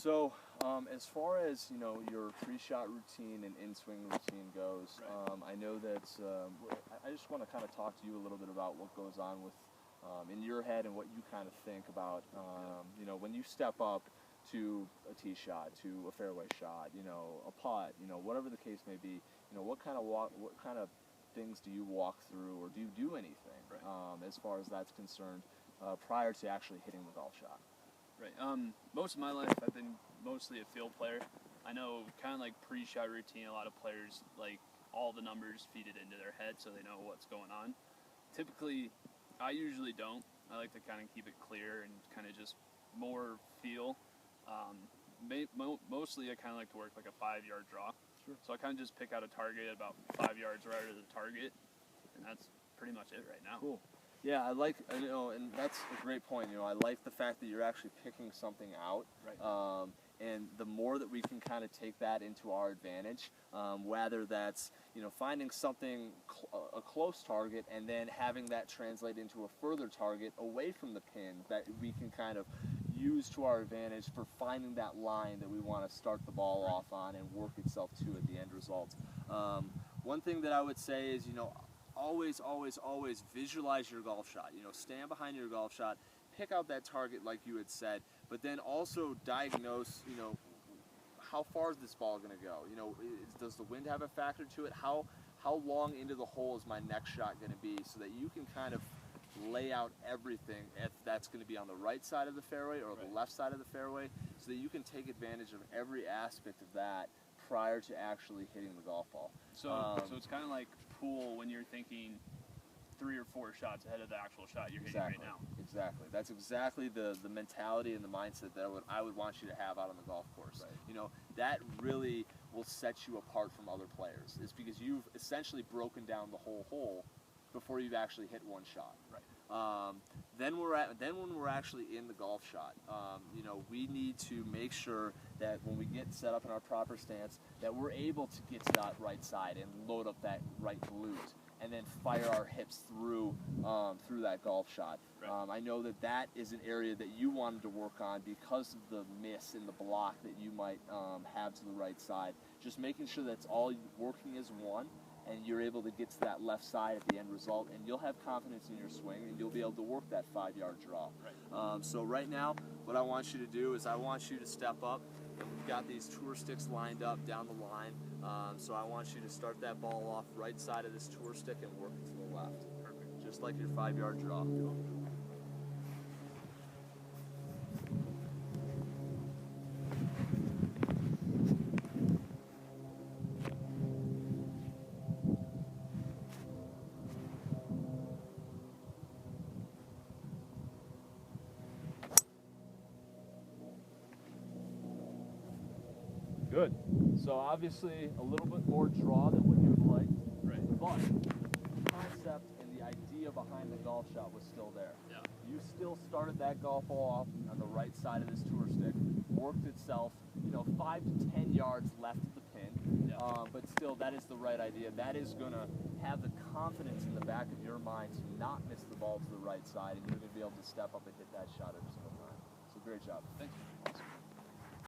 So, as far as your pre-shot routine and in-swing routine goes, I know that I just want to kind of talk to you a little bit about what goes on with in your head and what you kind of think about. When you step up to a tee shot, to a fairway shot, a putt, whatever the case may be, what kind of things do you walk through, or do you do anything as far as that's concerned prior to actually hitting the golf shot? Right. Most of my life, I've been mostly a field player. I know kind of like pre-shot routine, a lot of players like all the numbers feed it into their head so they know what's going on. Typically, I usually don't. I like to kind of keep it clear and kind of just more feel. Mostly, I kind of like to work like a 5-yard draw. Sure. So I kind of just pick out a target about 5 yards right of the target, and that's pretty much it right now. Cool. Yeah, I like, and that's a great point. I like the fact that you're actually picking something out. Right. And the more that we can kind of take that into our advantage, whether that's, finding something, a close target, and then having that translate into a further target away from the pin that we can kind of use to our advantage for finding that line that we want to start the ball off on and work itself to at the end result. One thing that I would say is, always, always, always visualize your golf shot. Stand behind your golf shot, pick out that target like you had said, but then also diagnose, how far is this ball going to go? Does the wind have a factor to it? How long into the hole is my next shot going to be, so that you can kind of lay out everything, if that's going to be on the right side of the fairway or the left side of the fairway, so that you can take advantage of every aspect of that prior to actually hitting the golf ball. So it's kind of like pool when you're thinking 3 or 4 shots ahead of the actual shot you're hitting right now. Exactly. That's exactly the mentality and the mindset that I would want you to have out on the golf course. Right. That really will set you apart from other players. It's because you've essentially broken down the whole hole before you've actually hit one shot. Right. Then when we're actually in the golf shot, we need to make sure that when we get set up in our proper stance, that we're able to get to that right side and load up that right glute, and then fire our hips through that golf shot. Right. I know that is an area that you wanted to work on because of the miss and the block that you might have to the right side. Just making sure that's all working as one, and you're able to get to that left side at the end result, and you'll have confidence in your swing, and you'll be able to work that 5-yard draw. Right. So right now, what I want you to do is I want you to step up, and we've got these tour sticks lined up down the line. So I want you to start that ball off right side of this tour stick and work it to the left. Perfect. Just like your 5-yard draw. Good. So obviously a little bit more draw than what you would like. Right. But the concept and the idea behind the golf shot was still there. Yeah. You still started that golf ball off on the right side of this tour stick, worked itself, 5 to 10 yards left of the pin. Yeah. But still, that is the right idea. That is going to have the confidence in the back of your mind to not miss the ball to the right side, and you're going to be able to step up and hit that shot every single time. So great job. Thank you.